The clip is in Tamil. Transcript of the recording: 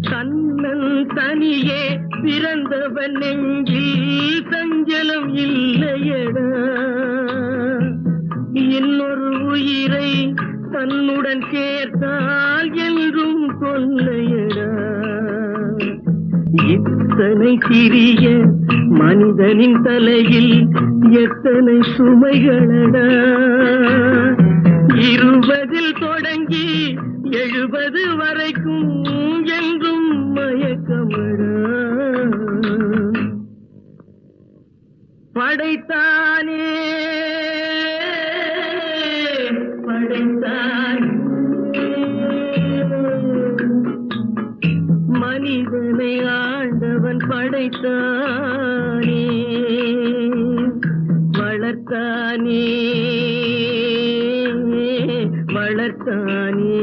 தன்னன் தனியே பிறந்தவன் நெஞ்சில் சஞ்சலம் இல்லையடா, இன்னொரு உயிரை தன்னுடன் சேர்த்தால் என்றும் கொல்லையடா. இத்தனை சிறிய மனிதனின் தலையில் எத்தனை சுமைகளடா, 20 தொடங்கி 70 வரைக்கும் என்றும் மயக்கமடா. படைத்தானே படைத்தான் மனிதனை ஆண்டவன் படைத்தானே, வளர்த்தானே வளர்த்தானே.